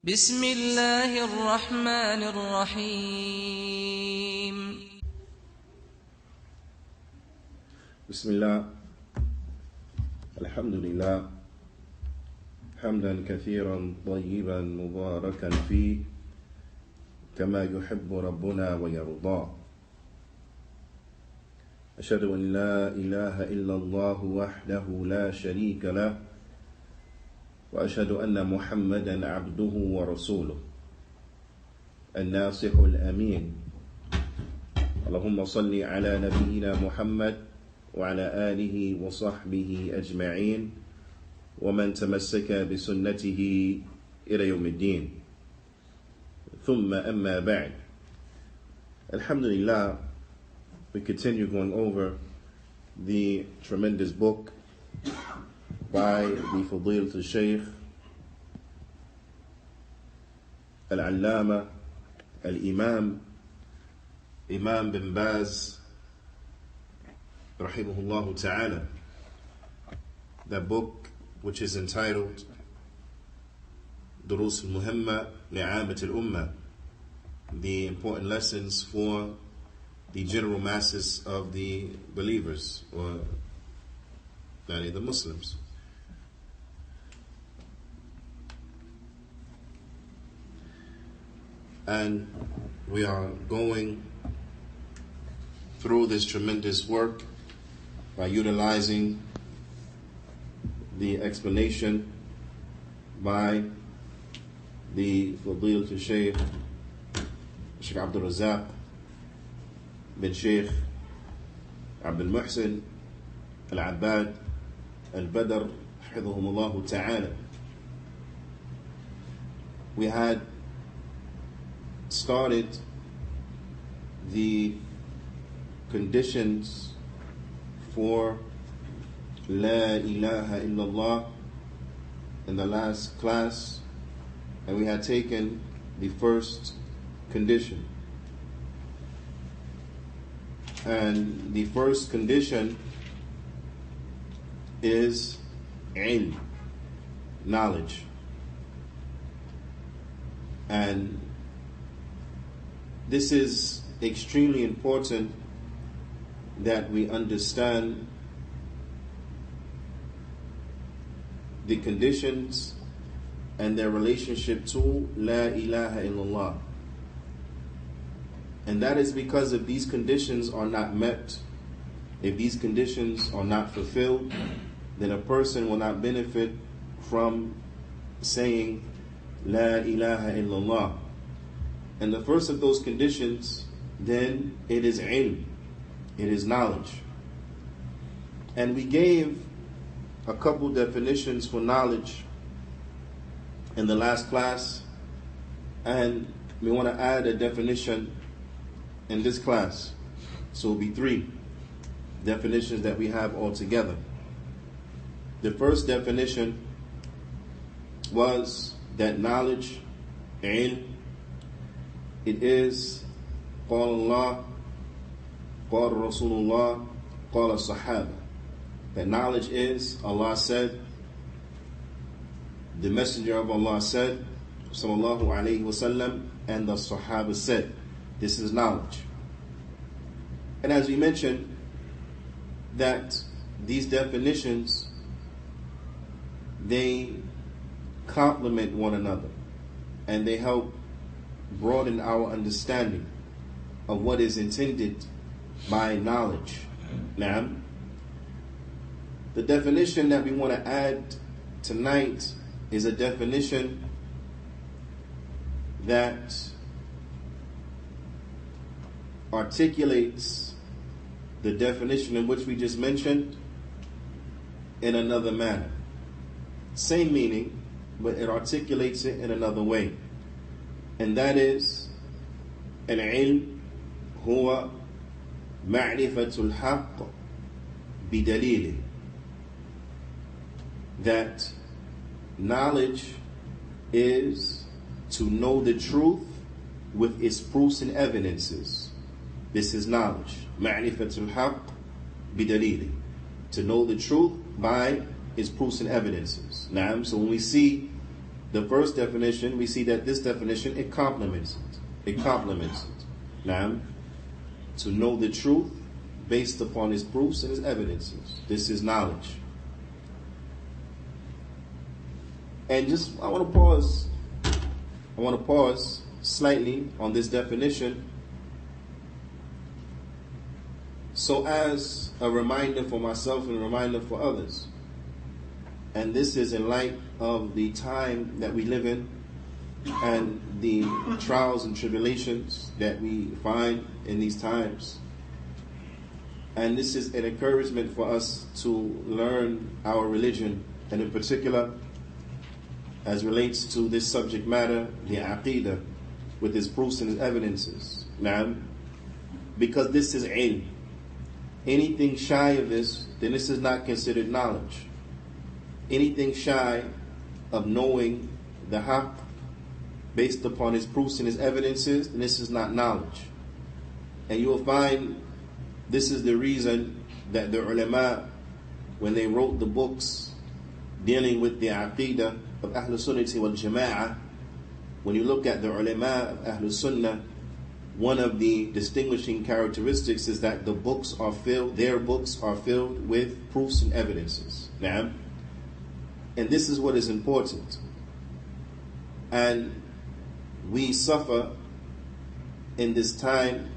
بسم الله الرحمن الرحيم بسم الله الحمد لله حمدا كثيرا طيبا مباركا فيه كما يحب ربنا ويرضى. أشهد أن لا إله إلا الله وحده لا شريك له وأشهد أن محمدا عبده ورسوله الناصح الأمين. اللهم صل على نبينا محمد وعلى آله وصحبه أجمعين ومن تمسك بسنته إلى يوم الدين. ثم أما بعد. Alhamdulillah, we continue going over the tremendous book by the Fadilatul Shaykh Al-Allama Al-Imam bin Baz rahimahullah ta'ala. That book which is entitled Durus al-Muhimma li'amat al-Ummah, the important lessons for the general masses of the believers, or the Muslims. And we are going through this tremendous work by utilizing the explanation by the Fadilatul Shaykh Abdul Razak bin Shaykh Abdul Muhsin Al-Abbad Al-Badr Hafidhahumullah Ta'ala. We had started the conditions for La ilaha illallah in the last class, and we had taken the first condition. And the first condition is ilm, knowledge. And this is extremely important that we understand the conditions and their relationship to La ilaha illallah. And that is because if these conditions are not met, if these conditions are not fulfilled, then a person will not benefit from saying La ilaha illallah. And the first of those conditions, then, it is ilm, it is knowledge. And we gave a couple definitions for knowledge in the last class, and we want to add a definition in this class. So it'll be 3 definitions that we have altogether. The first definition was that knowledge, ilm, it is قال الله قال رسول الله قال الصحابة. That knowledge is Allah said, the Messenger of Allah said, sallallahu alayhi wasallam, and the Sahaba said. This is knowledge. And as we mentioned, that these definitions, they complement one another, and they help broaden our understanding of what is intended by knowledge. Now, the definition that we want to add tonight is a definition that articulates the definition in which we just mentioned in another manner. Same meaning, but it articulates it in another way. And that is, al-ilm huwa ma'rifatul haqq bidalili. That knowledge is to know the truth with its proofs and evidences. This is knowledge. Ma'rifatul haqq bidalili. To know the truth by its proofs and evidences. So when we see the first definition, we see that this definition, it complements it. It complements it. Now, to know the truth based upon his proofs and his evidences. This is knowledge. And just, I want to pause slightly on this definition, so as a reminder for myself and a reminder for others. And this is in light of the time that we live in and the trials and tribulations that we find in these times. And this is an encouragement for us to learn our religion, and in particular, as relates to this subject matter, the aqidah, with its proofs and its evidences. Now, because this is ilm. Anything shy of this, then this is not considered knowledge. Anything shy of knowing the haqq based upon his proofs and his evidences, then this is not knowledge. And you will find this is the reason that the ulama, when they wrote the books dealing with the aqidah of Ahlul Sunnah wal Jama'ah, when you look at the ulama of Ahlul Sunnah, one of the distinguishing characteristics is that their books are filled with proofs and evidences. Now, and this is what is important. And we suffer in this time,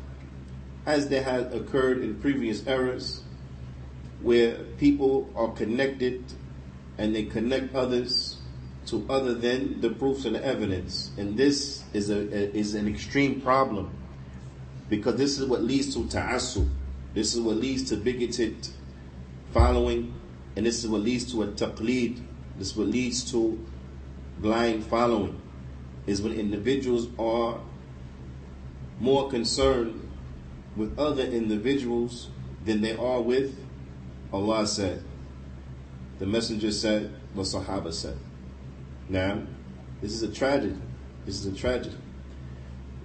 as there had occurred in previous eras, where people are connected and they connect others to other than the proofs and the evidence. And this is an extreme problem, because this is what leads to ta'assub. This is what leads to bigoted following, and this is what leads to a taqleed. This is what leads to blind following, is when individuals are more concerned with other individuals than they are with Allah said, the Messenger said, the Sahaba said. Now, this is a tragedy. This is a tragedy.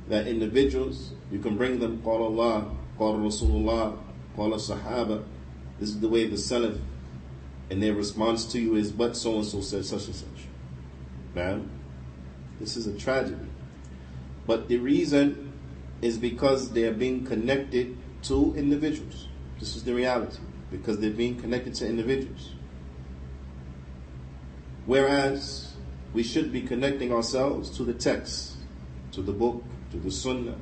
That individuals, you can bring them, Qala Allah, Qala Rasulullah, Qala Sahaba. This is the way of the Salaf. And their response to you is, but so-and-so said such and such. Now, this is a tragedy. But the reason is because they are being connected to individuals. This is the reality. Because they're being connected to individuals. Whereas we should be connecting ourselves to the text, to the book, to the sunnah,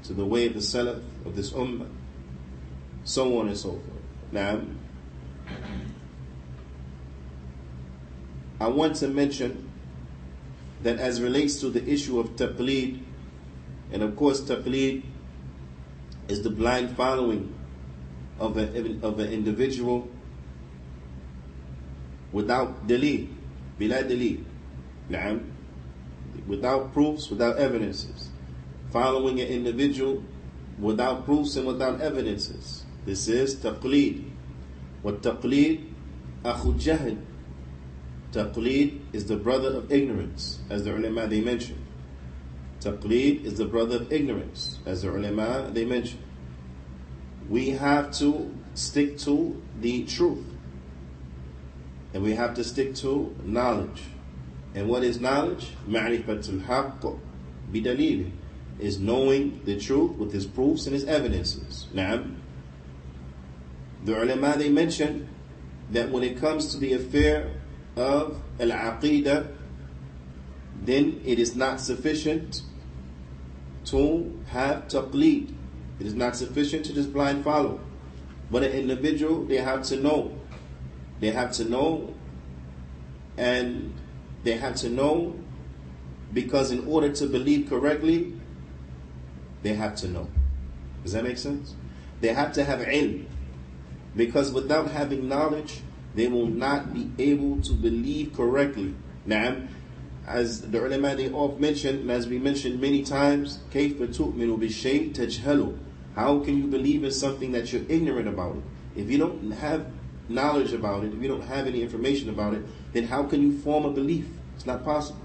to the way of the salaf of this ummah, so on and so forth. Now, I want to mention that as relates to the issue of taqleed, and of course taqleed is the blind following of an individual without dalil, bila dalil, na'am, without proofs, without evidences. Following an individual without proofs and without evidences. This is taqleed. What taqleed? Akhu jahl. Taqleed is the brother of ignorance, as the ulama they mentioned. Taqleed is the brother of ignorance, as the ulama they mentioned. We have to stick to the truth. And we have to stick to knowledge. And what is knowledge? Ma'rifatul haqq bidalil, is knowing the truth with his proofs and his evidences. Now, the ulama they mentioned that when it comes to the affair of al-aqidah, then it is not sufficient to have taqleed. It is not sufficient to just blind follow. But an individual, they have to know. They have to know, and they have to know because in order to believe correctly, they have to know. Does that make sense? They have to have ilm, because without having knowledge, they will not be able to believe correctly. Now, as the ulama they all mentioned, and as we mentioned many times, كَيْفَ تُؤْمِنُ بِالشَّيْءِ تَجْهَلُ. How can you believe in something that you're ignorant about it? If you don't have knowledge about it, if you don't have any information about it, then how can you form a belief? It's not possible.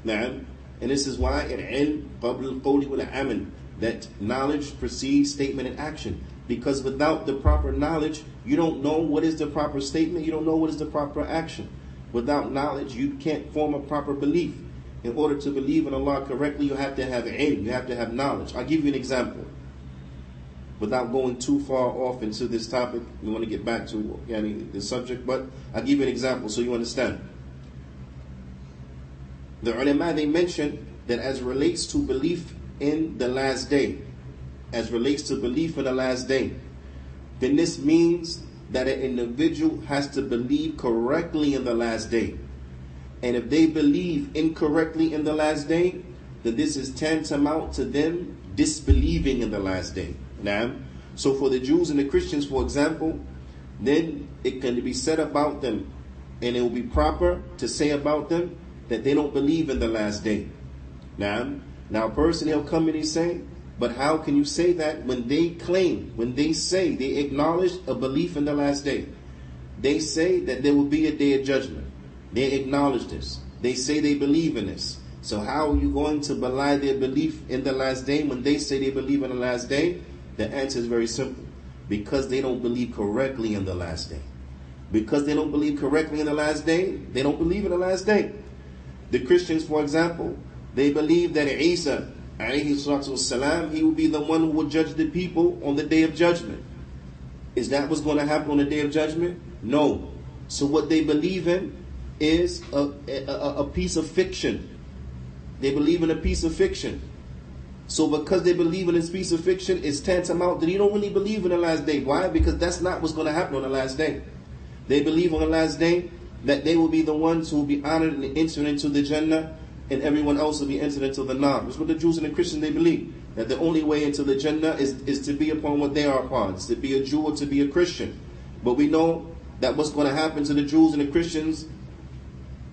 Now, and this is why al-ilm qabla al-qawli wal-amal, that knowledge precedes statement and action. Because without the proper knowledge, you don't know what is the proper statement, you don't know what is the proper action. Without knowledge, you can't form a proper belief. In order to believe in Allah correctly, you have to have ilm, you have to have knowledge. I'll give you an example. Without going too far off into this topic, we want to get back to the subject, but I'll give you an example so you understand. The ulama, they mention that as relates to belief in the last day, then this means that an individual has to believe correctly in the last day. And if they believe incorrectly in the last day, then this is tantamount to them disbelieving in the last day. Now, so for the Jews and the Christians, for example, then it can be said about them, and it will be proper to say about them that they don't believe in the last day. Now a person, he'll come and he say, but how can you say that when they claim, when they say, they acknowledge a belief in the last day? They say that there will be a day of judgment. They acknowledge this. They say they believe in this. So how are you going to belie their belief in the last day when they say they believe in the last day? The answer is very simple. Because they don't believe correctly in the last day. Because they don't believe correctly in the last day, they don't believe in the last day. The Christians, for example, they believe that Isa, alayhi salatu wassalam, he will be the one who will judge the people on the day of judgment. Is that what's going to happen on the day of judgment? No. So what they believe in is a piece of fiction. They believe in a piece of fiction. So because they believe in this piece of fiction, it's tantamount that you don't really believe in the last day. Why? Because that's not what's going to happen on the last day. They believe on the last day that they will be the ones who will be honored and entered into the Jannah, and everyone else will be entered into the Nar. That's what the Jews and the Christians, they believe. That the only way into the Jannah is to be upon what they are upon. It's to be a Jew or to be a Christian. But we know that what's going to happen to the Jews and the Christians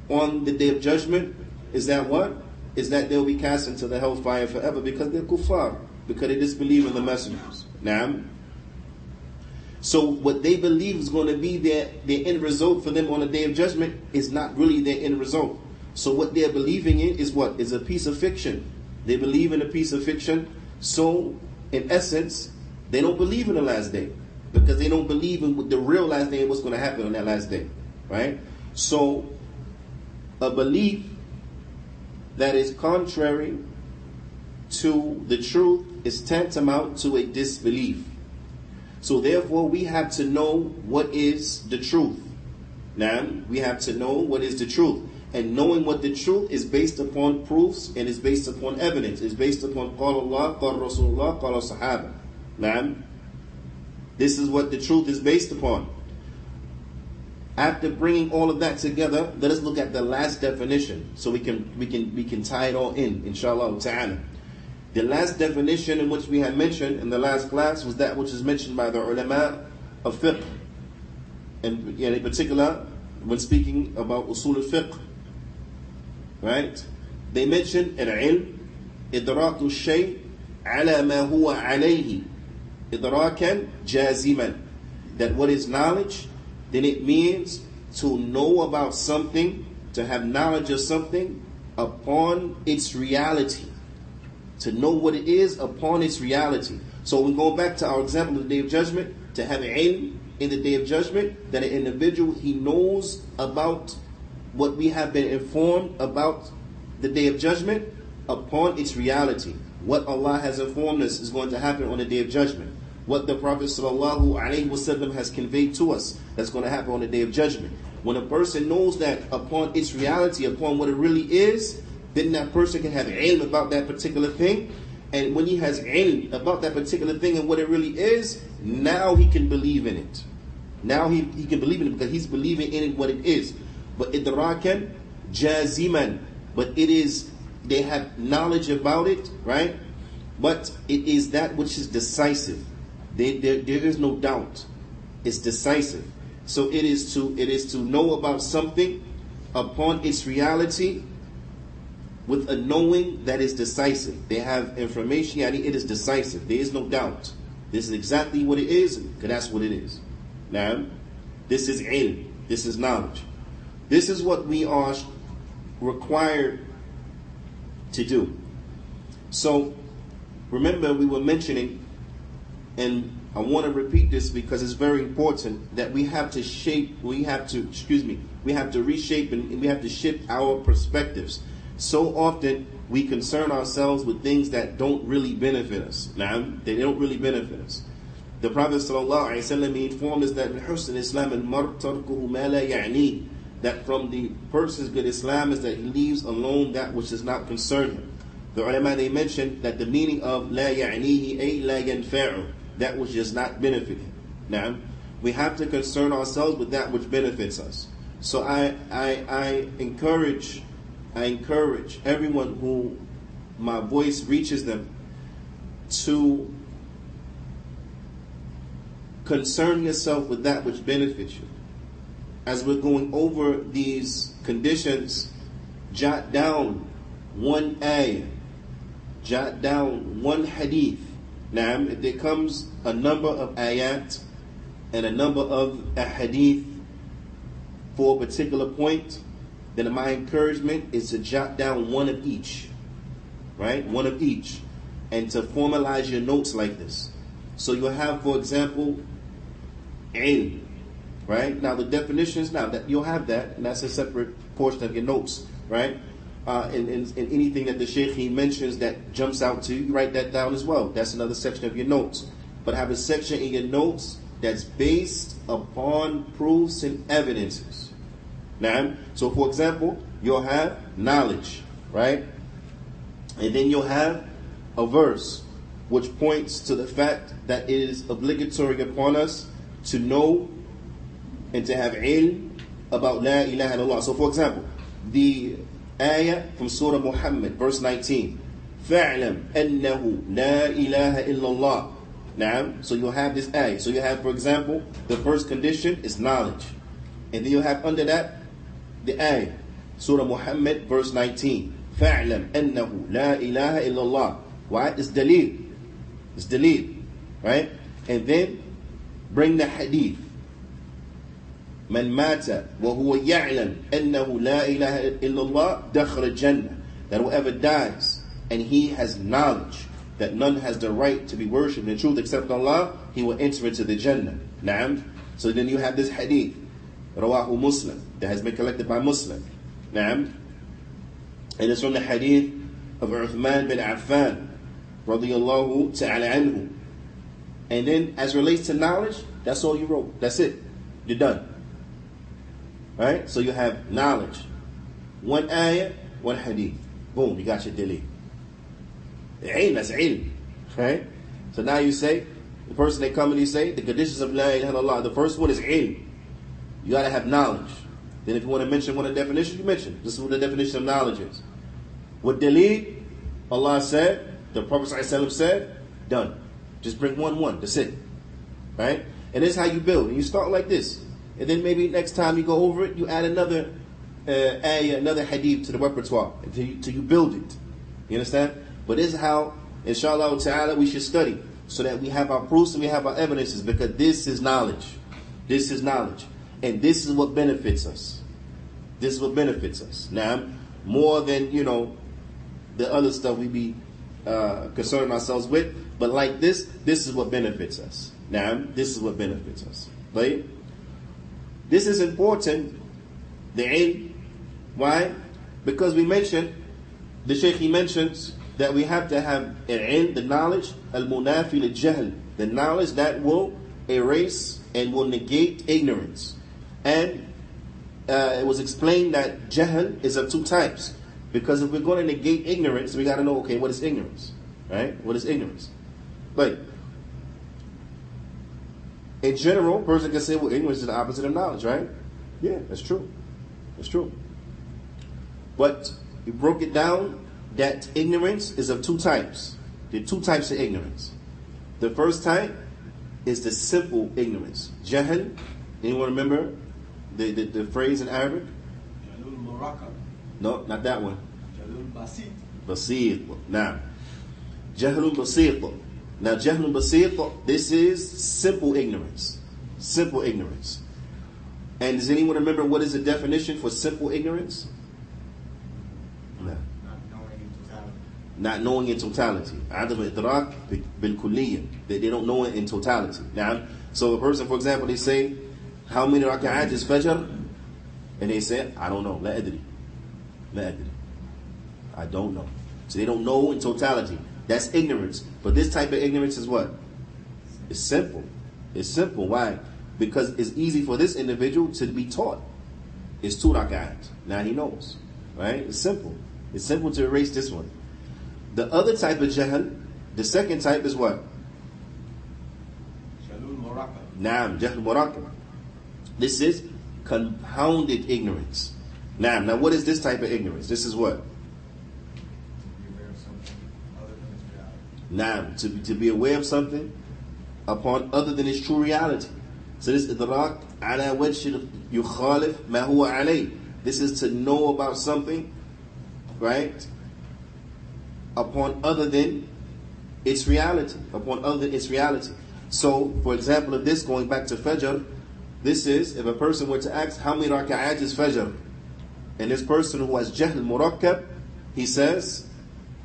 on the day of judgment is that what? Is that they'll be cast into the hellfire forever because they're kuffar, because they disbelieve in the messengers. Now, so what they believe is going to be their end result for them on the day of judgment is not really their end result. So what they're believing in is what? Is a piece of fiction. They believe in a piece of fiction. So, in essence, they don't believe in the last day. Because they don't believe in the real last day and what's going to happen on that last day. Right? So, a belief that is contrary to the truth is tantamount to a disbelief. So therefore we have to know what is the truth. Now, we have to know what is the truth. And knowing what the truth is based upon proofs and is based upon evidence. It's based upon Qala Allah, Qala Rasulullah, Qala Sahaba. Now, this is what the truth is based upon. After bringing all of that together, let us look at the last definition so we can tie it all in, inshallah ta'ala. The last definition in which we had mentioned in the last class was that which is mentioned by the ulama of fiqh. And in particular, when speaking about usul al-fiqh, right? They mentioned al-ilm, idraku shay ala ma huwa alayhi, idrakan jaziman. That what is knowledge, then it means to know about something, to have knowledge of something upon its reality. To know what it is upon its reality. So we go back to our example of the Day of Judgment, to have ilm in the Day of Judgment, that an individual, he knows about what we have been informed about the Day of Judgment upon its reality. What Allah has informed us is going to happen on the Day of Judgment. What the Prophet ﷺ has conveyed to us that's going to happen on the Day of Judgment. When a person knows that upon its reality, upon what it really is, then that person can have ilm about that particular thing. And when he has ilm about that particular thing and what it really is, now he can believe in it. Now he can believe in it because he's believing in it what it is. But idrakan jaziman. But it is, they have knowledge about it, right? But it is that which is decisive. There is no doubt. It's decisive. So it is to know about something upon its reality with a knowing that is decisive. They have information, it is decisive. There is no doubt. This is exactly what it is, because that's what it is. Now, this is ilm. This is knowledge. This is what we are required to do. So, remember we were mentioning in I want to repeat this because it's very important that we have to reshape and we have to shift our perspectives. So often we concern ourselves with things that don't really benefit us. They don't really benefit us. The Prophet ﷺ informed us that that from the person's good Islam is that he leaves alone that which does not concern him. The ulama, they mentioned that the meaning of la ya'nihi ay la yanfa'u, that which does not benefit him. Now, we have to concern ourselves with that which benefits us. So I encourage everyone who my voice reaches them to concern yourself with that which benefits you. As we're going over these conditions, jot down one ayah, jot down one hadith. Now, if there comes a number of ayat and a number of hadith for a particular point, then my encouragement is to jot down one of each, right? One of each, and to formalize your notes like this. So you'll have, for example, ilm, right? Now the definitions, now that you'll have that, and that's a separate portion of your notes, right? And anything that the Shaykh he mentions that jumps out to you, write that down as well. That's another section of your notes. But have a section in your notes that's based upon proofs and evidences. Now, so for example, you'll have knowledge, right? And then you'll have a verse which points to the fact that it is obligatory upon us to know and to have ilm about la ilaha illallah. So for example, the ayah from Surah Muhammad, verse 19, فَاعْلَمْ أَنَّهُ لَا إِلَهَ إِلَّا اللَّهِ. Now, so you'll have this ayah. So you have, for example, the first condition is knowledge. And then you'll have under that, the ayah, Surah Muhammad, verse 19, فَاعْلَمْ أَنَّهُ لَا إِلَهَ إِلَّا اللَّهِ. Why? It's daleel. It's daleel. Right? And then bring the hadith. من مات وهو يعلم أنه لا إله إلا الله دخل الجنة. That whoever dies and he has knowledge that none has the right to be worshipped in truth except Allah, he will enter into the Jannah. Naam. So then you have this hadith, Rawahu Muslim, that has been collected by Muslim. Naam. And it's from the hadith of Uthman bin Affan, radiyallahu ta'ala anhu. And then as relates to knowledge, that's all you wrote. That's it. You're done. Right? So you have knowledge. One ayah, one hadith. Boom, you got your delete. Ilm, that's ilm. Right? So now you say, the person they come and you say, the conditions of la ilaha illallah, the first one is ilm. You got to have knowledge. Then if you want to mention one of the definitions, you mention. This is what the definition of knowledge is. With delete, Allah said, the Prophet ﷺ said, done. Just bring one. That's it. Right? And this is how you build. And you start like this. And then maybe next time you go over it, you add another ayah, another hadith to the repertoire until you build it. You understand? But this is how, inshallah ta'ala, we should study. So that we have our proofs and we have our evidences. Because this is knowledge. This is knowledge. And this is what benefits us. This is what benefits us. Now, more than, the other stuff we be concerning ourselves with. But like this is what benefits us. Now, this is what benefits us. Right? This is important, the ilm. Why? Because we mentioned, the Shaykh he mentions that we have to have ilm, the knowledge, al-munafi al-jahl, the knowledge that will erase and will negate ignorance. And it was explained that jahl is of two types. Because if we're going to negate ignorance, we got to know, okay, what is ignorance? Right? What is ignorance? But in general, a person can say, well, ignorance is the opposite of knowledge, right? Yeah, that's true. That's true. But we broke it down that ignorance is of two types. There are two types of ignorance. The first type is the simple ignorance. Jahl. Anyone remember the phrase in Arabic? Jalul Murakkab. No, not that one. Jalul Basit. Basit. Now, Jahlul Basit. Now, Jahlul Basit, this is simple ignorance. Simple ignorance. And does anyone remember what is the definition for simple ignorance? No. Not knowing in totality. not knowing in totality. عدم إدراك بالكلية. They don't know it in totality. Now, so a person, for example, they say, how many raka'at is Fajr? And they say, I don't know. لا أدري. لا أدري. I don't know. So they don't know in totality. That's ignorance. But this type of ignorance is what? It's simple. It's simple. Why? Because it's easy for this individual to be taught. It's 2 rak'at. Now he knows. Right? It's simple. It's simple to erase this one. The other type of jahl, the second type is what? Jalul Moraka. Naam, jahl murakkab. This is compounded ignorance. Now what is this type of ignorance? This is what? Naam, to be aware of something upon other than its true reality. So this idrak ala wajh yukhalif ma huwa alayh. This is to know about something, right? Upon other than its reality. Upon other than its reality. So, for example of this, going back to Fajr, this is, if a person were to ask, how many raka'at is Fajr? And this person who has jahl murakkab, he says,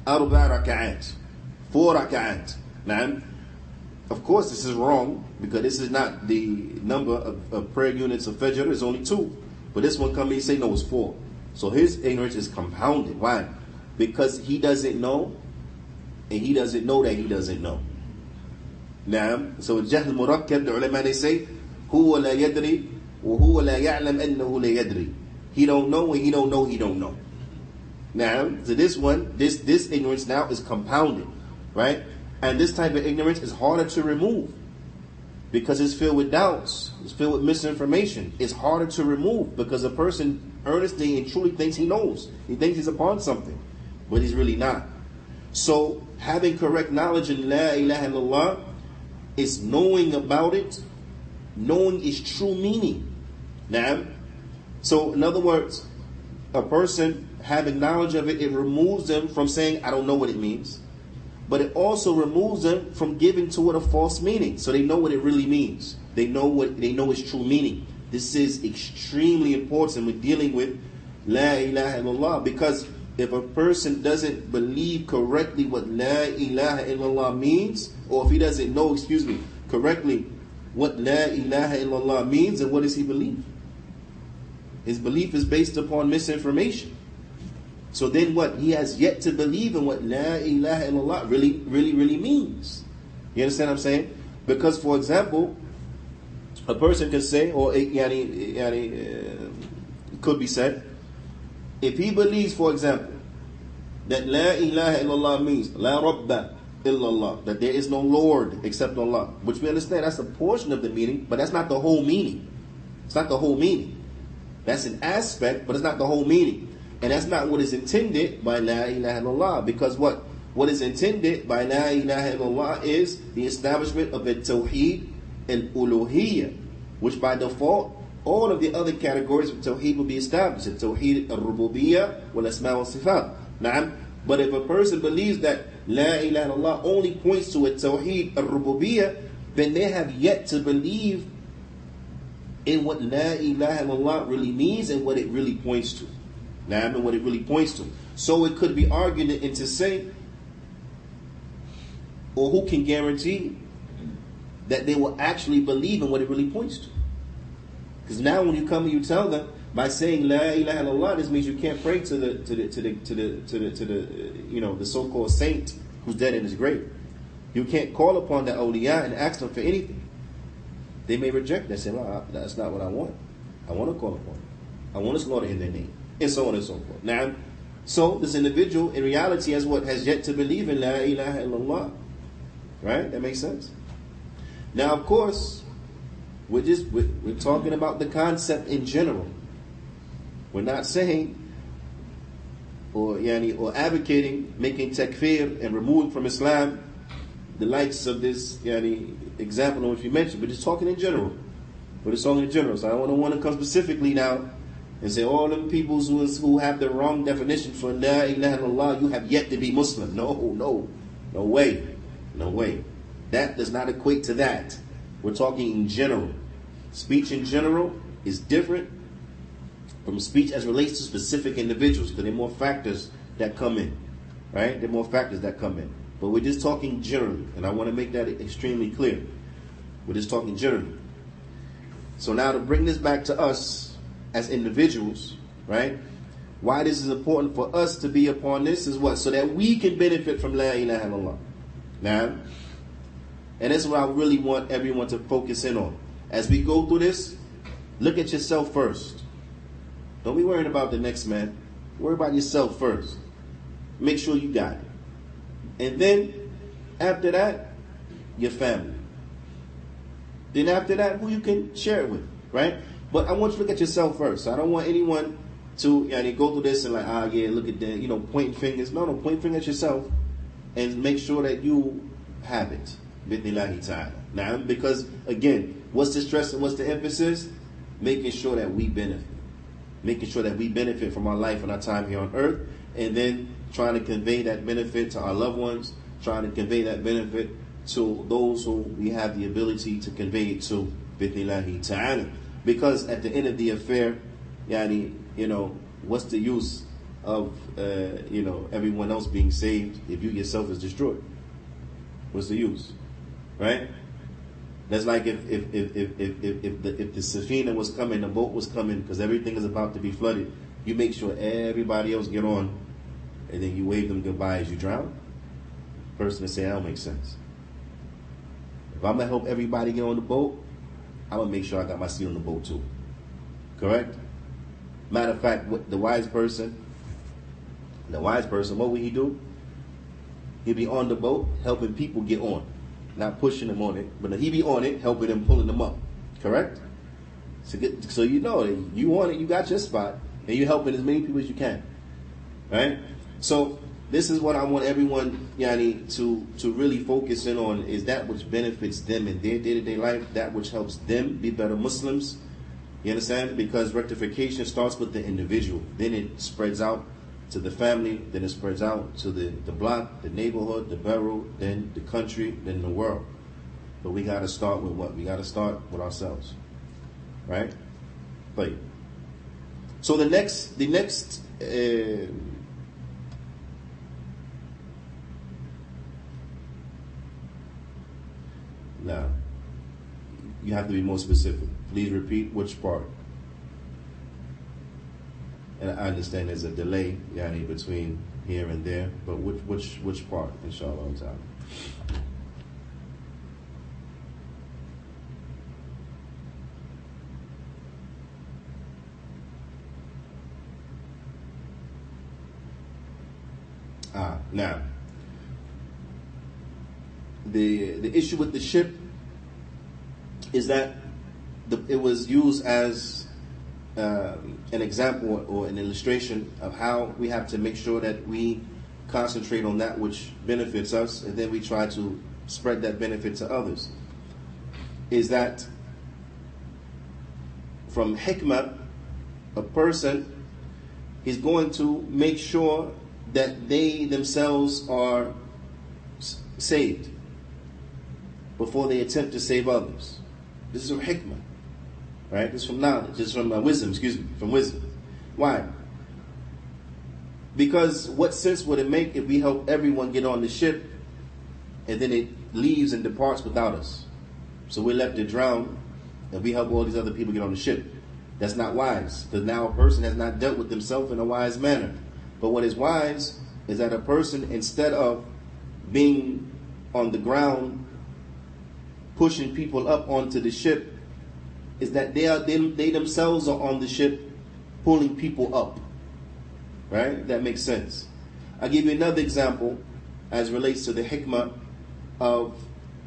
arba raka'at. 4 raka'at. Now, of course this is wrong, because this is not the number of prayer units of Fajr, it's only 2. But this one comes and say, no, it's 4. So his ignorance is compounded. Why? Because he doesn't know, and he doesn't know that he doesn't know. Now, so jahl murakkab, the ulama, they say, huwa la yadri, wa huwa la ya'lam annahu la yadri. He don't know, and he don't know he don't know. Now, so this one, this ignorance now is compounded, right? And this type of ignorance is harder to remove, because it's filled with doubts, it's filled with misinformation. It's harder to remove, because a person earnestly and truly thinks he knows. He thinks he's upon something, but he's really not. So, having correct knowledge in La ilaha illallah is knowing about it, knowing its true meaning. Now, so in other words, a person having knowledge of it, it removes them from saying, I don't know what it means. But it also removes them from giving to it a false meaning. So they know what it really means. They know its true meaning. This is extremely important when dealing with La ilaha illallah, because if a person doesn't believe correctly what La ilaha illallah means, or if he doesn't know, correctly what La ilaha illallah means, then what does he believe? His belief is based upon misinformation. So then what? He has yet to believe in what La ilaha illallah really means. You understand what I'm saying? Because, for example, a person could say, or it could be said, if he believes, for example, that La ilaha illallah means La Rabba illallah, that there is no Lord except Allah, which we understand that's a portion of the meaning, but that's not the whole meaning. It's not the whole meaning. That's an aspect, but it's not the whole meaning. And that's not what is intended by La ilaha illallah, because what is intended by La ilaha illallah is the establishment of a tawheed and uluhiyyah, which by default all of the other categories of tawheed will be established. The tawheed al-rububiyyah wal asma wa sifat. But if a person believes that La ilaha illallah only points to a tawheed al-rububiyyah, then they have yet to believe in what La ilaha illallah really means and what it really points to. And what it really points to. So it could be argued into say, or who can guarantee that they will actually believe in what it really points to? Because now when you come and you tell them by saying La ilaha illallah, this means you can't pray to the the so-called saint who's dead in his grave. You can't call upon the awliya and ask them for anything. They may reject that, say, no, that's not what I want. I want to call upon them. I want to slaughter in their name. And so on and so forth. Now, so this individual in reality has yet to believe in La ilaha illallah. Right? That makes sense? Now, of course, we're talking about the concept in general. We're not saying or advocating making takfir and removing from Islam the likes of this example which we mentioned. We're just talking in general. So I don't want to come specifically now and say all them people who have the wrong definition for La ilaha illallah, you have yet to be Muslim. No way. That does not equate to that. We're talking in general. Speech in general is different from speech as relates to specific individuals, because there are more factors that come in. right? There are more factors that come in. But we're just talking generally, and I want to make that extremely clear. We're just talking generally. So now to bring this back to us as individuals, right? Why this is important for us to be upon this is what? So that we can benefit from La ilaha illallah. Now, and that's what I really want everyone to focus in on. As we go through this, look at yourself first. Don't be worrying about the next man. Worry about yourself first. Make sure you got it. And then, after that, your family. Then after that, who you can share it with, right? But I want you to look at yourself first. I don't want anyone to go through this and like, look at that, pointing fingers. No, point finger at yourself and make sure that you have it. Bidnillahi ta'ala. Now, because again, what's the stress and what's the emphasis? Making sure that we benefit. Making sure that we benefit from our life and our time here on earth, and then trying to convey that benefit to our loved ones, trying to convey that benefit to those who we have the ability to convey it to, bidnillahi ta'ala. Because at the end of the affair, what's the use of everyone else being saved if you yourself is destroyed? What's the use, right? That's like if the safina was coming, the boat was coming, because everything is about to be flooded. You make sure everybody else get on, and then you wave them goodbye as you drown. Person to say, that don't make sense. If I'm gonna help everybody get on the boat, I'm gonna make sure I got my seat on the boat too. Correct? Matter of fact, the wise person, what would he do? He'd be on the boat helping people get on. Not pushing them on it, but he be on it, helping them, pulling them up. Correct? So you know that you on it, you got your spot, and you're helping as many people as you can. Right? So this is what I want everyone, to really focus in on, is that which benefits them in their day-to-day life, that which helps them be better Muslims. You understand? Because rectification starts with the individual. Then it spreads out to the family, then it spreads out to the block, the neighborhood, the borough, then the country, then the world. But we got to start with what? We got to start with ourselves. Right? But so the next now, you have to be more specific. Please repeat which part. And I understand there's a delay, between here and there, but which part, inshallah ta'ala. Now, the issue with the ship is that it was used as an example or an illustration of how we have to make sure that we concentrate on that which benefits us, and then we try to spread that benefit to others. Is that from hikmah, a person is going to make sure that they themselves are saved before they attempt to save others. This is from hikmah, right? This is from knowledge. This is from wisdom, from wisdom. Why? Because what sense would it make if we help everyone get on the ship and then it leaves and departs without us? So we're left to drown and we help all these other people get on the ship. That's not wise, because now a person has not dealt with himself in a wise manner. But what is wise is that a person, instead of being on the ground pushing people up onto the ship, is that they themselves are on the ship pulling people up. Right? That makes sense. I'll give you another example as relates to the hikmah of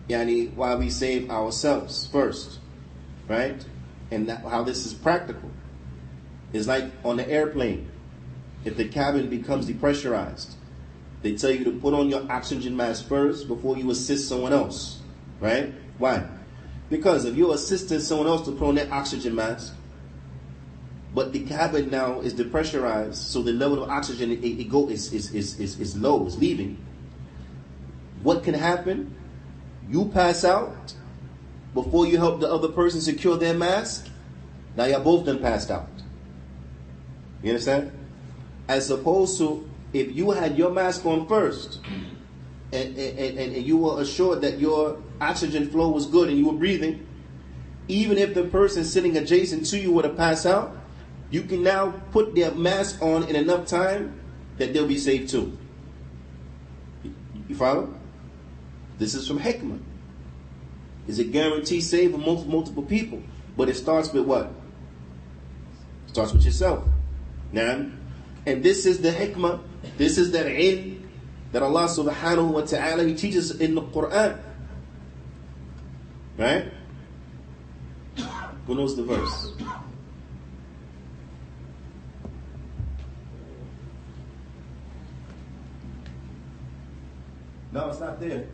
why we save ourselves first. Right? And how this is practical. It's like on the airplane. If the cabin becomes depressurized, they tell you to put on your oxygen mask first before you assist someone else. Right? Why? Because if you're assisting someone else to put on that oxygen mask, but the cabin now is depressurized, so the level of oxygen is low, is leaving. What can happen? You pass out before you help the other person secure their mask. Now you're both done passed out. You understand? As opposed to if you had your mask on first, and you were assured that your oxygen flow was good and you were breathing, even if the person sitting adjacent to you were to pass out, you can now put their mask on in enough time that they'll be safe too. You follow? This is from hikmah. Is a guarantee saving multiple people. But it starts with what? It starts with yourself. Now, and this is the hikmah, this is that ilm that Allah subhanahu wa ta'ala, He teaches in the Qur'an. Right? Who knows the verse? No, it's not there.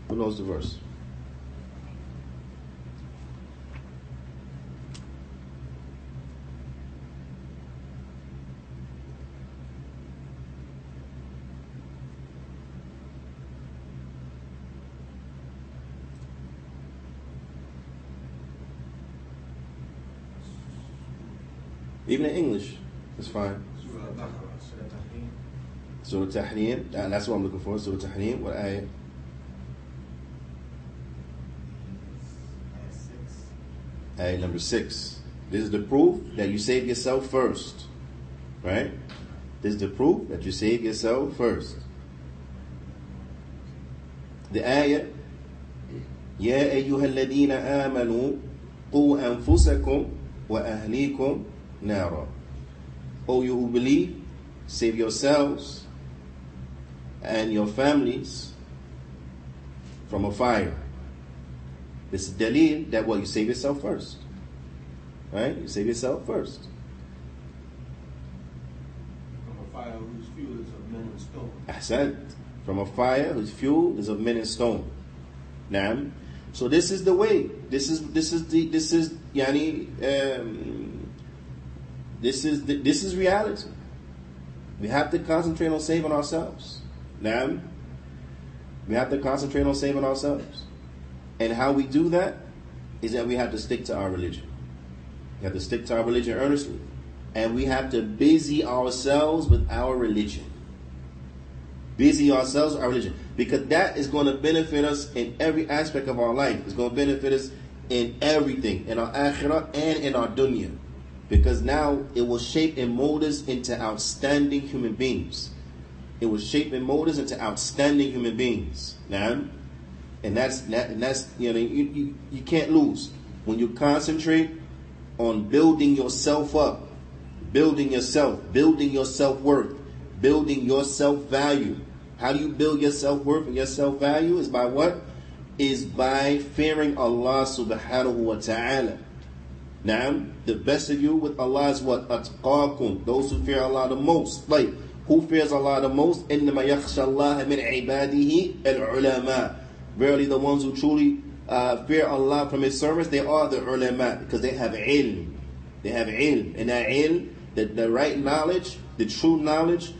Who knows the verse? Even in English, it's fine. Surah Tahrim. That's what I'm looking for. Surah Tahrim. What ayah? Ayah number 6. This is the proof that you save yourself first. Right? This is the proof that you save yourself first. The ayah, Ya ayyuha alladhina amanu qu anfusakum wa ahlikum nara. O you who believe, save yourselves and your families from a fire. This is dalil that what you save yourself first. Right? You save yourself first. From a fire whose fuel is of men and stone. I said, from a fire whose fuel is of men and stone. Now, so this is the way. This is reality. We have to concentrate on saving ourselves. Now, we have to concentrate on saving ourselves. And how we do that is that we have to stick to our religion. We have to stick to our religion earnestly. And we have to busy ourselves with our religion. Busy ourselves with our religion. Because that is going to benefit us in every aspect of our life. It's going to benefit us in everything. In our akhirah and in our dunya. Because now it will shape and mold us into outstanding human beings. It will shape and mold us into outstanding human beings. Now, and that's you can't lose when you concentrate on building yourself up, building yourself, building your self-worth, building your self-value. How do you build your self-worth and your self-value? Is by what? Is by fearing Allah subhanahu wa ta'ala. Now, the best of you with Allah is what? Atqakum, those who fear Allah the most. Like, who fears Allah the most? إِنَّمَا يَخْشَى اللَّهَ مِنْ عِبَادِهِ الْعُلَمَاءِ. Verily, the ones who truly fear Allah from His servants, they are the ulama, because they have ilm. They have ilm. And that ilm, the right knowledge, the true knowledge,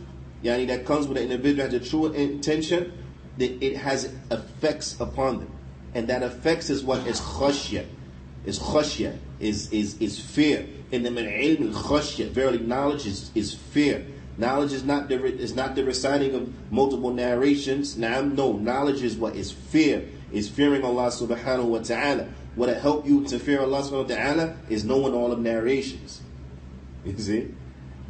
that comes with the individual, has a true intention, that it has effects upon them. And that effects is what? Is khashya. Is khashya. Is fear. In the ilm al-khashya. Verily, knowledge is fear. Knowledge is not the reciting of multiple narrations. No, knowledge is what? Is fear. Is fearing Allah subhanahu wa ta'ala. What'll help you to fear Allah subhanahu wa ta'ala is knowing all of narrations. You see?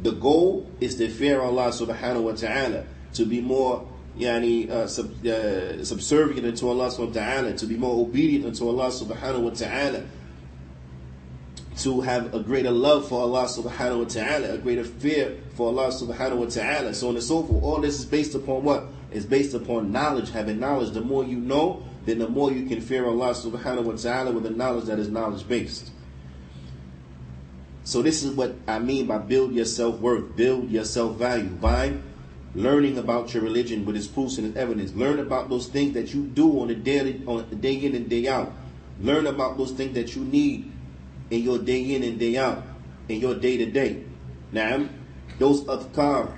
The goal is to fear Allah subhanahu wa ta'ala. To be more subservient unto Allah subhanahu wa ta'ala. To be more obedient unto Allah subhanahu wa ta'ala. To have a greater love for Allah subhanahu wa ta'ala, a greater fear for Allah subhanahu wa ta'ala, so on and so forth. All this is based upon what? It's based upon knowledge, having knowledge. The more you know, then the more you can fear Allah subhanahu wa ta'ala with the knowledge that is knowledge based. So this is what I mean by build your self-worth, build your self-value, by learning about your religion with its proofs and its evidence. Learn about those things that you do on a day in and day out. Learn about those things that you need in your day in and day out, in your day to day. Now, those adhkar,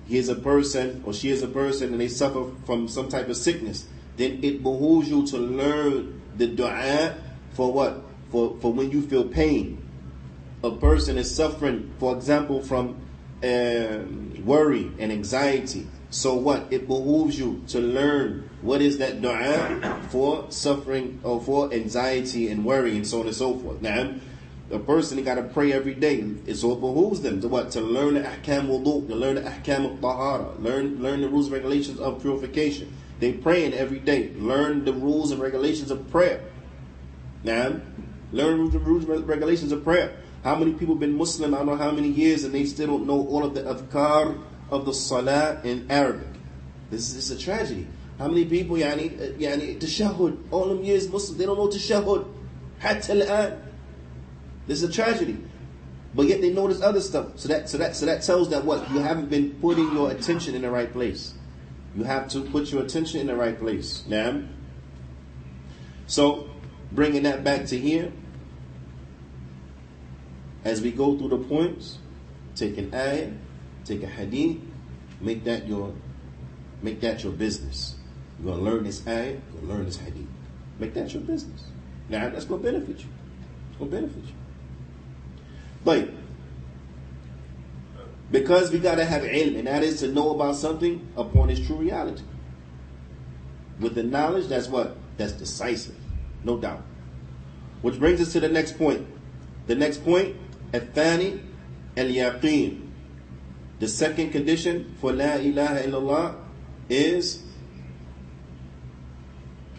he is a person, or she is a person, and they suffer from some type of sickness. then it behooves you to learn the dua for what? For when you feel pain. A person is suffering, for example, from worry and anxiety. So what? It behooves you to learn what is that dua for suffering or for anxiety and worry and so on and so forth. Now, a person got to pray every day. So it behooves them to what? To learn the ahkam wudu, to learn the ahkam al-tahara, learn the rules and regulations of purification. They praying every day. Learn the rules and regulations of prayer. Now, learn the rules and regulations of prayer. How many people been Muslim, I don't know how many years, and they still don't know all of the adhkar of the salah in Arabic? This is a tragedy. How many people, yani tashahhud, all them years Muslim, they don't know tashahhud. Hatta al-an. This is a tragedy. But yet they know this other stuff. So that tells that what? You haven't been putting your attention in the right place. You have to put your attention in the right place. Now, so bringing that back to here, as we go through the points, take an ayah, take a hadith, make that your business. You're going to learn this ayah, you're going to learn this hadith. Make that your business. Now, that's going to benefit you. It's going to benefit you. But, because we got to have ilm, and that is to know about something upon its true reality. With the knowledge, that's what? That's decisive. No doubt. Which brings us to the next point. The next point, الثاني اليقين. The second condition for La ilaha illallah is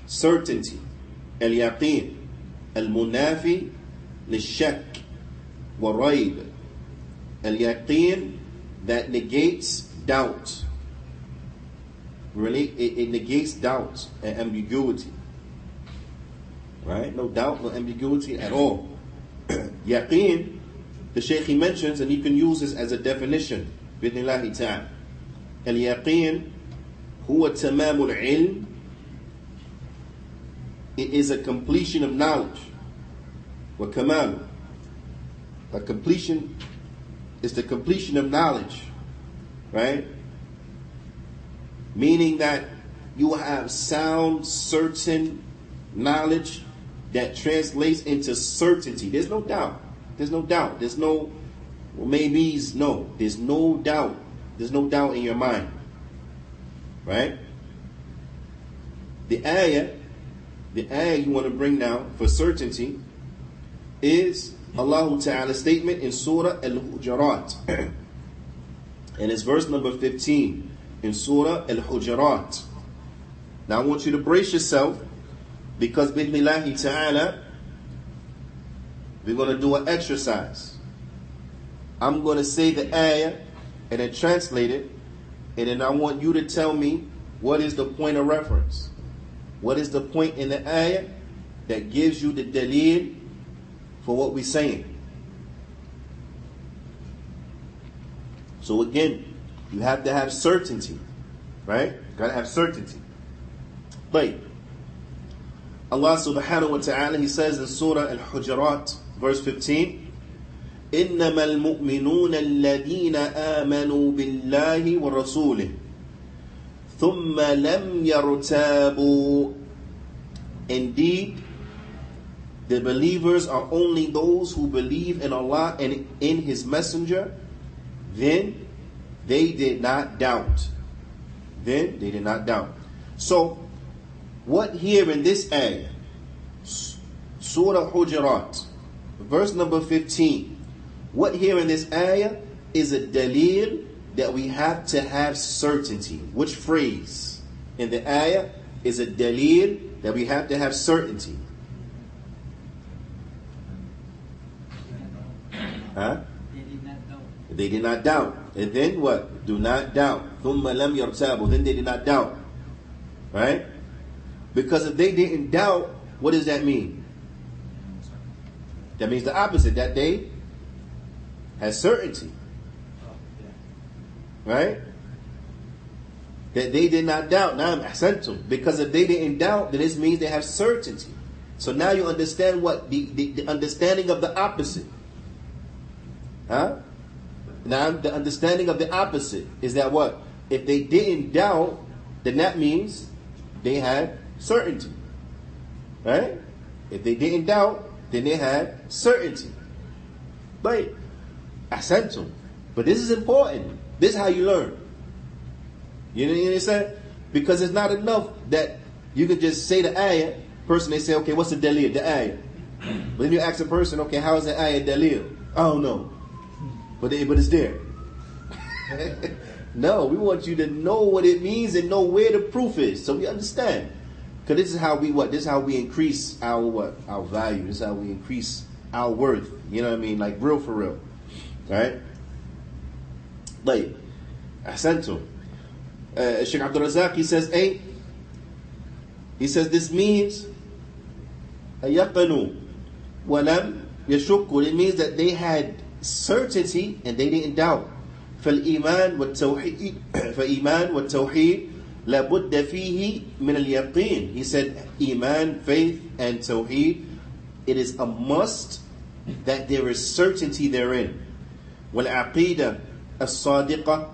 certainty. اليقين المنافي للشك والريب. اليقين that negates doubt. Really, it negates doubt and ambiguity. Right? No doubt, no ambiguity at all. Yaqeen, the Shaykh he mentions, and you can use this as a definition. Bidnillahi ta'ala. Al-yaqeen huwa tamamul ilm. It is a completion of knowledge. Wa kamalu. A completion is the completion of knowledge. Right? Meaning that you have sound, certain knowledge that translates into certainty. There's no doubt. There's no doubt. There's no maybes. No. There's no doubt. There's no doubt in your mind. Right? The ayah you want to bring down for certainty is Allah Ta'ala's statement in Surah Al-Hujurat. And it's verse number 15 in Surah Al-Hujurat. Now I want you to brace yourself, because Bismillahi Ta'ala, we're going to do an exercise. I'm going to say the ayah and then translate it, and then I want you to tell me what is the point of reference. What is the point in the ayah that gives you the dalil for what we're saying? So again, you have to have certainty, right? You got to have certainty. But Allah subhanahu wa ta'ala, He says in Surah Al-Hujurat, verse 15, إِنَّمَا الْمُؤْمِنُونَ الَّذِينَ آمَنُوا بِاللَّهِ وَرَسُولِهِ ثُمَّ لَمْ يَرْتَابُوا. Indeed, the believers are only those who believe in Allah and in His Messenger, then they did not doubt. Then they did not doubt. So, what here in this ayah, Surah Hujurat, verse number 15, what here in this ayah is a dalil that we have to have certainty. Which phrase in the ayah is a dalil that we have to have certainty? Huh? They did not doubt. And then what? Do not doubt. ثُمَّ لَمْ يَرْتَابُوا. Then they did not doubt. Right? Because if they didn't doubt, what does that mean? That means the opposite, that they had certainty. Right? That they did not doubt. Now I'm ahsantum. Because if they didn't doubt, then this means they have certainty. So now you understand what the understanding of the opposite. Huh? Now the understanding of the opposite is that what? If they didn't doubt, then that means they had certainty. Right? If they didn't doubt, then they had certainty. But ahsantum. But this is important. This is how you learn. You know what I'm saying? Because it's not enough that you can just say the ayah. Person, they say, okay, what's the dalil? The ayah. But then you ask a person, okay, how is the ayah dalil? I don't know. But it's there. No, we want you to know what it means and know where the proof is, so we understand. Because this is how we what? This is how we increase our what? Our value. This is how we increase our worth. You know what I mean? Like real for real. Right? Like, ahsantum. Sheikh Abdul Razak, he says, hey, he says this means ayaqanu walam yashukku. It means that they had certainty and they didn't doubt. فالإيمان والتوحيد لابد فيه من اليقين. He said iman, faith and tawheed, it is a must that there is certainty therein. والعقيدة الصادقة,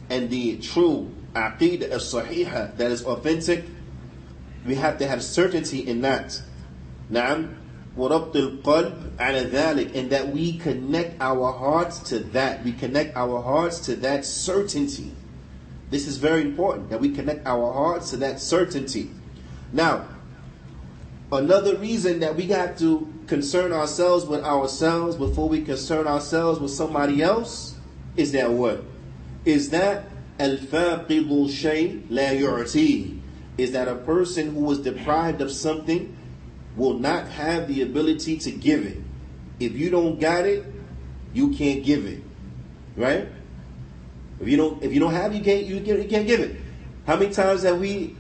and the true aqidah as-sahiha, that is authentic, we have to have certainty in that. نعم. وَرَبْطِ الْقَلْبِ عَلَى ذَلِكَ, and that we connect our hearts to that. We connect our hearts to that certainty. This is very important, that we connect our hearts to that certainty. Now, another reason that we got to concern ourselves with ourselves before we concern ourselves with somebody else is that what? Is that الْفَاقِدُ الشَّيْء لَا يُعْتِيهِ, is that a person who is deprived of something will not have the ability to give it. If you don't got it, you can't give it. Right? If you don't have it, you can't give it. How many times have we,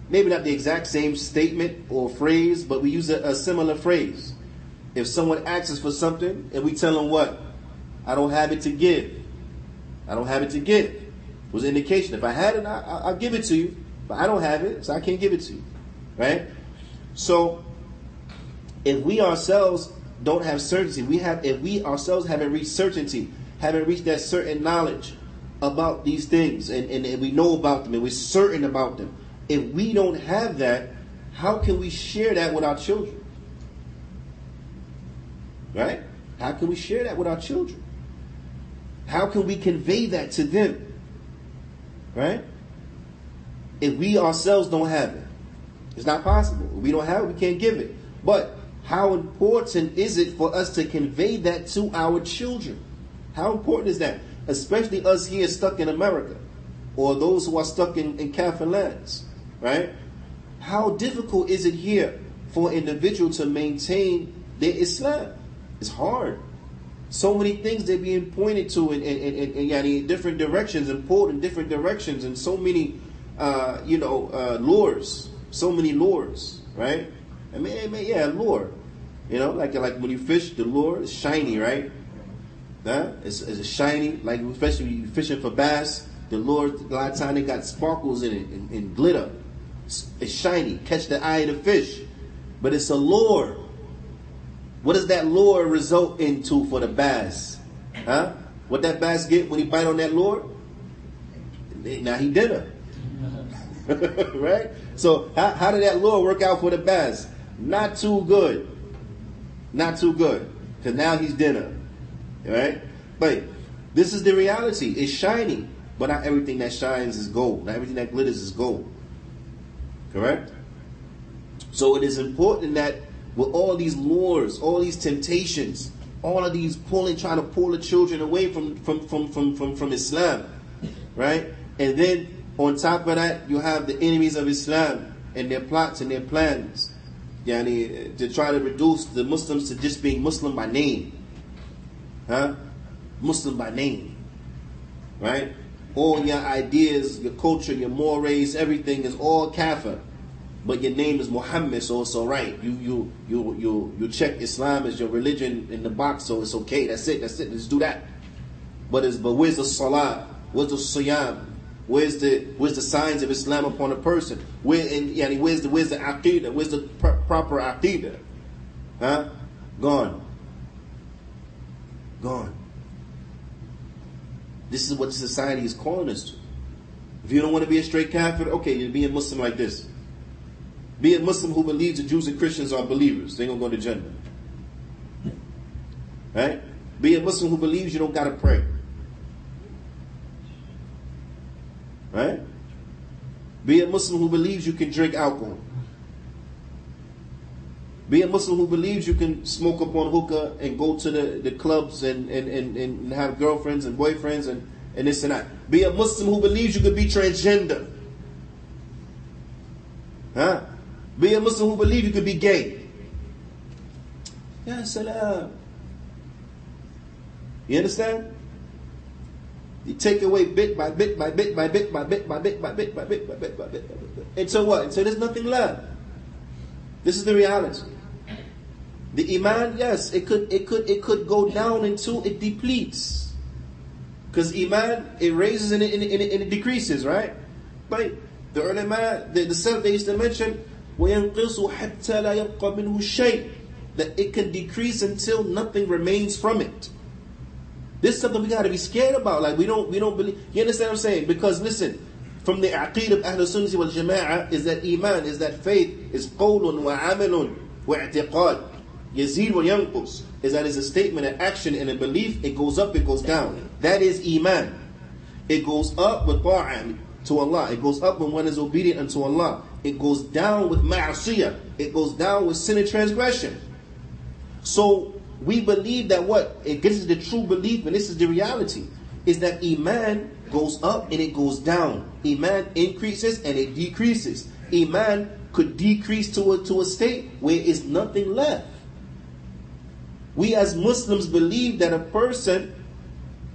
maybe not the exact same statement or phrase, but we use a similar phrase. If someone asks us for something and we tell them what? I don't have it to give. I don't have it to give. It was an indication. If I had it, I'll give it to you. But I don't have it, so I can't give it to you. Right? So, if we ourselves don't have certainty, if we ourselves haven't reached certainty, haven't reached that certain knowledge about these things, and we know about them, and we're certain about them, if we don't have that, how can we share that with our children? Right? How can we share that with our children? How can we convey that to them? Right? If we ourselves don't have it, it's not possible. If we don't have it, we can't give it. But how important is it for us to convey that to our children? How important is that? Especially us here stuck in America, or those who are stuck in Kafir lands, right? How difficult is it here for an individual to maintain their Islam? It's hard. So many things they're being pointed to in different directions and pulled in different directions, and so many, lures. So many lures, right? I mean, yeah, lure. You know, like when you fish, the lure is shiny, right? Huh? It's shiny, like especially when you're fishing for bass, the lure, a lot of time they got sparkles in it and glitter. It's shiny, catch the eye of the fish. But it's a lure. What does that lure result into for the bass? Huh? What that bass get when he bite on that lure? Now he dinner. Right? So how did that lure work out for the bass? Not too good. Not too good. Because now he's dinner. Right? But this is the reality. It's shiny. But not everything that shines is gold. Not everything that glitters is gold. Correct? So it is important that with all these lures, all these temptations, all of these trying to pull the children away from Islam. Right? And then on top of that, you have the enemies of Islam and their plots and their plans. To try to reduce the Muslims to just being Muslim by name. Huh? Muslim by name. Right? All your ideas, your culture, your mores, everything is all kafir. But your name is Muhammad, so it's alright. You check Islam as your religion in the box, so it's okay. That's it. Let's do that. But where's the salah? Where's the siyam? Where's the signs of Islam upon a person? Where's the aqidah? Where's the proper aqidah? Huh? Gone. This is what society is calling us to. If you don't want to be a straight kafir, okay, you'll be a Muslim like this. Be a Muslim who believes the Jews and Christians are believers. They're going to go to Jannah. Right? Be a Muslim who believes you don't got to pray. Right? Be a Muslim who believes you can drink alcohol. Be a Muslim who believes you can smoke up on hookah and go to the clubs and have girlfriends and boyfriends and this and that. Be a Muslim who believes you could be transgender. Huh? Be a Muslim who believes you could be gay. Ya Salaam. You understand? You take away bit by bit by bit by bit by bit by bit by bit by bit by bit by bit by bit. Until what? Until there's nothing left. This is the reality. The iman, yes, it could go down until it depletes. Because iman, it raises and it decreases, right? But the ulama, the Salaf, they used to mention, وَيَنْقِصُ حَتَّى لَا يَبْقَ مِنْهُ شَيْءٍ, that it can decrease until nothing remains from it. This is something we got to be scared about. Like we don't believe. You understand what I'm saying? Because listen, from the aqeed of Ahl Sunnah wal Jama'ah is that iman, is that faith, is qawlun wa amalun wa i'tiqad, yazid wa yanqus, is that is a statement, an action, and a belief. It goes up, it goes down. That is iman. It goes up with ta'ah to Allah. It goes up when one is obedient unto Allah. It goes down with ma'asiyah. It goes down with sin and transgression. So we believe that what? This is the true belief, and this is the reality, is that iman goes up and it goes down. Iman increases and it decreases. Iman could decrease to a state where it's nothing left. We as Muslims believe that a person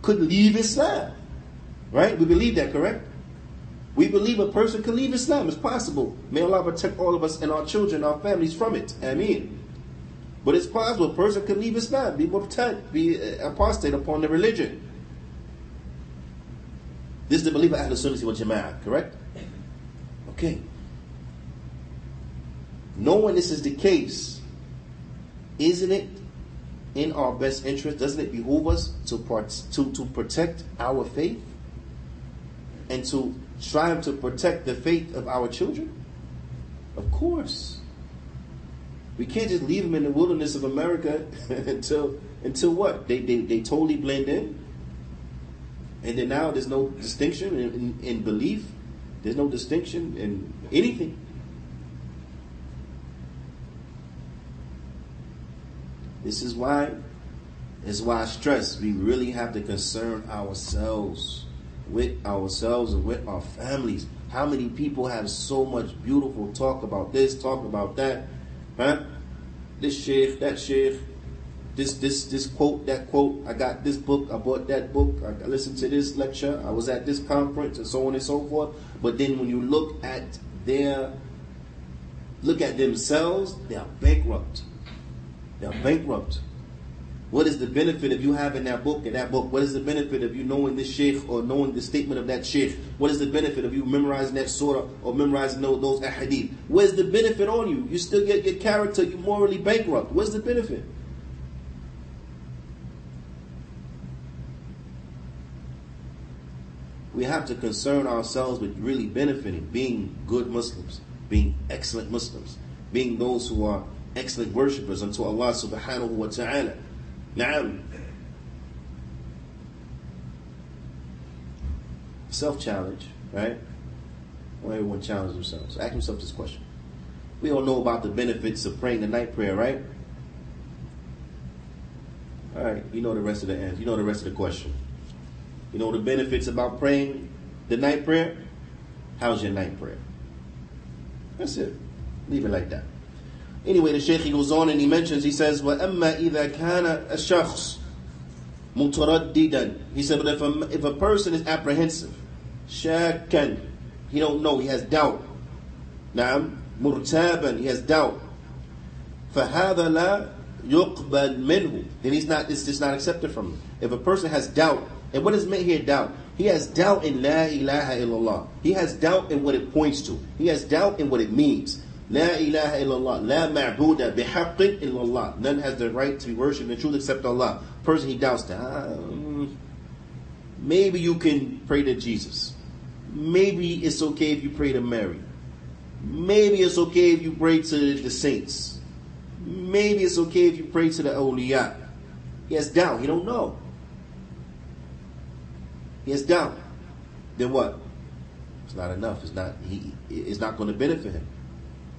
could leave Islam. Right? We believe that, correct? We believe a person can leave Islam. It's possible. May Allah protect all of us and our children, our families from it. Ameen. But it's possible a person can leave Islam, be murtad, be apostate upon the religion. This is the belief of Ahl Sunnah wal Jama'ah, correct? Okay. Knowing this is the case, isn't it in our best interest? Doesn't it behoove us to protect our faith and to strive to protect the faith of our children? Of course. We can't just leave them in the wilderness of America until what? They totally blend in. And then now there's no distinction in belief. There's no distinction in anything. This is why I stress we really have to concern ourselves with ourselves and with our families. How many people have so much beautiful talk about this, talk about that? Huh? This sheikh, that sheikh, this quote, that quote. I got this book, I bought that book, I listened to this lecture, I was at this conference, and so on and so forth. But then when you look at themselves, they are bankrupt. They are bankrupt. What is the benefit of you having that book and that book? What is the benefit of you knowing this sheikh or knowing the statement of that sheikh? What is the benefit of you memorizing that surah or memorizing those ahadith? Where's the benefit on you? You still get your character, you're morally bankrupt. Where's the benefit? We have to concern ourselves with really benefiting, being good Muslims, being excellent Muslims, being those who are excellent worshippers unto Allah subhanahu wa ta'ala. Na'am. Self-challenge, right? Well, everyone challenge themselves. Ask themselves this question. We all know about the benefits of praying the night prayer, right? Alright, you know the rest of the answer. You know the rest of the question. You know the benefits about praying the night prayer? How's your night prayer? That's it. Leave it like that. Anyway, the Shaykh goes on and he mentions, he says, وَأَمَّا إِذَا كَانَ الشَّخْص مُتَرَدِّدًا. He said, but if a person is apprehensive, شَاكًا, he don't know, he has doubt. نعم, مُرْتَابًا, he has doubt. فَهَذَا لَا يُقْبَلْ مِنْهُ. Then it's just not accepted from him. If a person has doubt, and what is meant here, doubt? He has doubt in La ilaha illallah. He has doubt in what it points to. He has doubt in what it means. La ilaha illallah, la ma'buda bihaqqin illallah. None has the right to be worshipped in truth except Allah. Person, he doubts that. Maybe you can pray to Jesus. Maybe it's okay if you pray to Mary. Maybe it's okay if you pray to the saints. Maybe it's okay if you pray to the awliya. He has doubt. He don't know. He has doubt. Then what? It's not enough. It's not going to benefit him.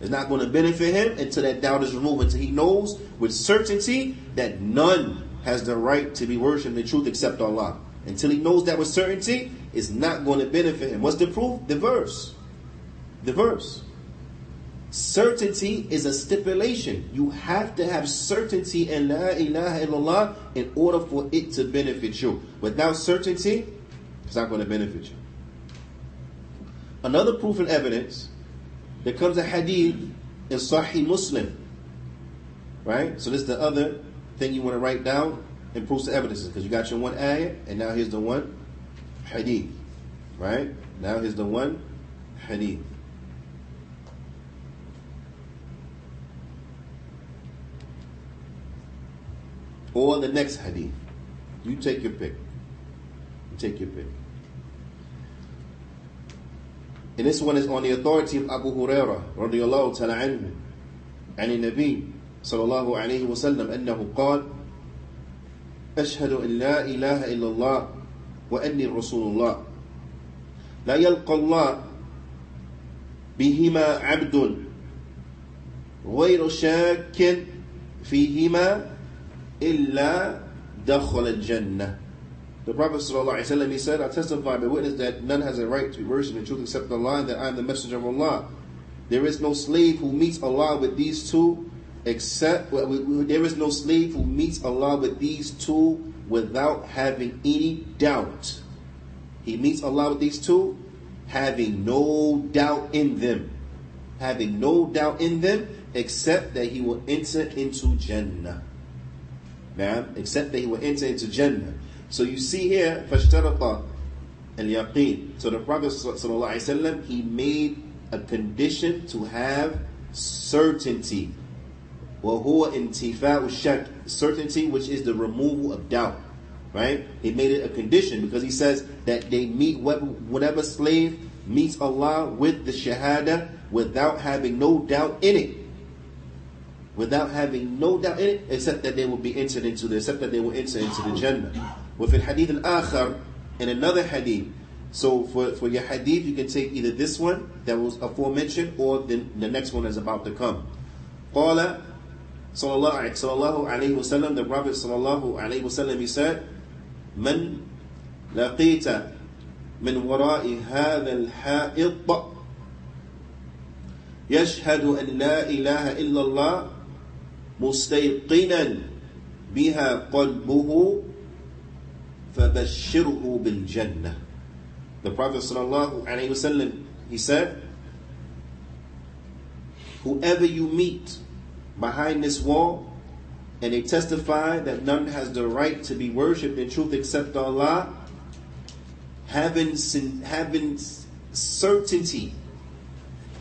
It's not going to benefit him until that doubt is removed, until he knows with certainty that none has the right to be worshipped in truth except Allah. Until he knows that with certainty, it's not going to benefit him. What's the proof? The verse. The verse. Certainty is a stipulation. You have to have certainty in La ilaha illallah in order for it to benefit you. Without certainty, it's not going to benefit you. Another proof and evidence, there comes a hadith in Sahih Muslim. Right? So this is the other thing you want to write down and proofs and evidences. Because you got your one ayah, and now here's the one hadith. Right? Now here's the one hadith. Or the next hadith. You take your pick. You take your pick. And this one is on the authority of Abu Hurairah radiyallahu ta'ala anhu عن النبي صلى الله عليه وسلم أنه قال أشهد أن لا إله إلا الله وأني رسول الله لا يلقى الله بهما عبد غير شاك فيهما إلا دخل الجنة. The Prophet ﷺ, he said, I testify by witness that none has a right to be worshipped in truth except Allah, and that I am the messenger of Allah. There is no slave who meets Allah with these two there is no slave who meets Allah with these two without having any doubt. He meets Allah with these two, having no doubt in them. Having no doubt in them, except that he will enter into Jannah. Except that he will enter into Jannah. So you see here, فَاشْتَرَطَ الْيَقِينَ. So the Prophet ﷺ, he made a condition to have certainty. وَهُوَ انْتِفَاءُ الشَّكِّ. Certainty, which is the removal of doubt. Right? He made it a condition because he says that they meet whatever slave meets Allah with the shahada without having no doubt in it. Without having no doubt in it, except that they will be entered into the Jannah. With the hadith al-akhar, in another hadith. So for your hadith, you can take either this one that was aforementioned or the next one is about to come. Qala sallallahu alayhi wa sallam, the Prophet sallallahu alayhi wa sallam, he said, Man laqita min wara'i hadha al-ha'id yashhadu an la ilaha illallah mustayqinan biha qalbuhu فَبَشِّرْهُ بِالْجَنَّةِ. The Prophet ﷺ, he said, whoever you meet behind this wall and they testify that none has the right to be worshipped in truth except Allah, having certainty,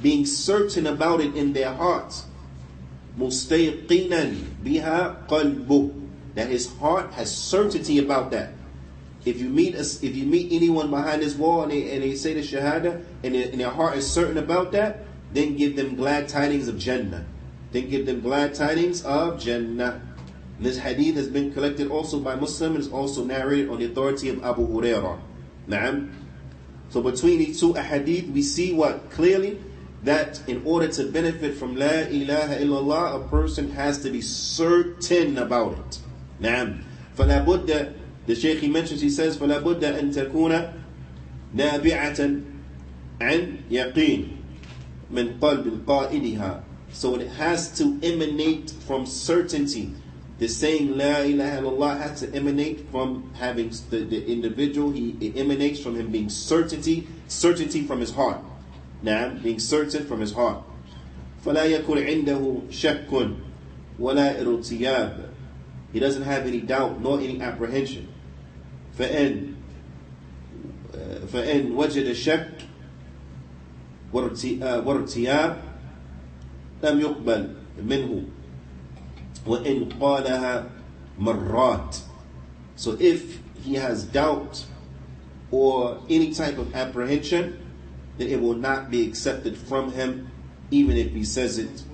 being certain about it in their hearts, مُسْتَيْقِنًا بِهَا قَلْبُهُ, that his heart has certainty about that. If you meet anyone behind this wall and they say the shahada and their heart is certain about that, then give them glad tidings of Jannah. Then give them glad tidings of Jannah. This hadith has been collected also by Muslim and is also narrated on the authority of Abu Hurairah. Na'am. So between these two hadith, we see what clearly, that in order to benefit from La ilaha illallah, a person has to be certain about it. Na'am. فَلَا بُدَّ, the Shaykh he mentions, he says, فَلَا بُدَّ أَن تَكُونَ نَابِعَةً عَنْ يَقِينٍ مِنْ قَلْبِ قَائِلِهَا. So it has to emanate from certainty. The saying La ilaha illallah has to emanate from having the individual, it emanates from him being certainty from his heart. Now, being certain from his heart. فَلَا يَكُنْ عِنْدَهُ شَكٌّ وَلَا إِرْتِيَابٌ. He doesn't have any doubt nor any apprehension. فَإِنْ وَجَدَ الشَّكْ وَارْتِيَابٌ لَمْ يُقْبَلْ مِنْهُ وَإِنْ قَالَهَا مَرَّاتٍ. So if he has doubt or any type of apprehension, then it will not be accepted from him even if he says it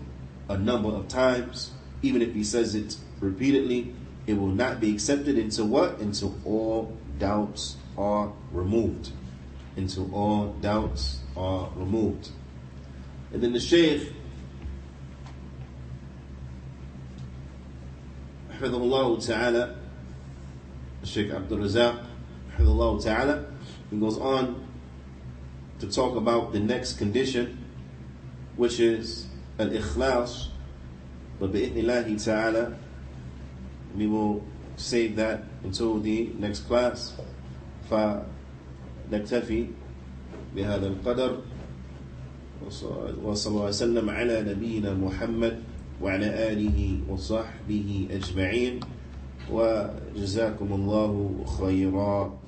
a number of times, even if he says it repeatedly, it will not be accepted until what? Until all doubts are removed. Until all doubts are removed. And then the Shaykh, Hafidhahullah Ta'ala, Shaykh Abdul Razak, Hafidhahullah Ta'ala, he goes on to talk about the next condition, which is al-ikhlas. But bi'ithnillahi ta'ala, we will save that until the next class. فنكتفي بهذا القدر وصلى الله وسلم على نبينا محمد وعلى آله وصحبه أجمعين وجزاكم الله خيرا.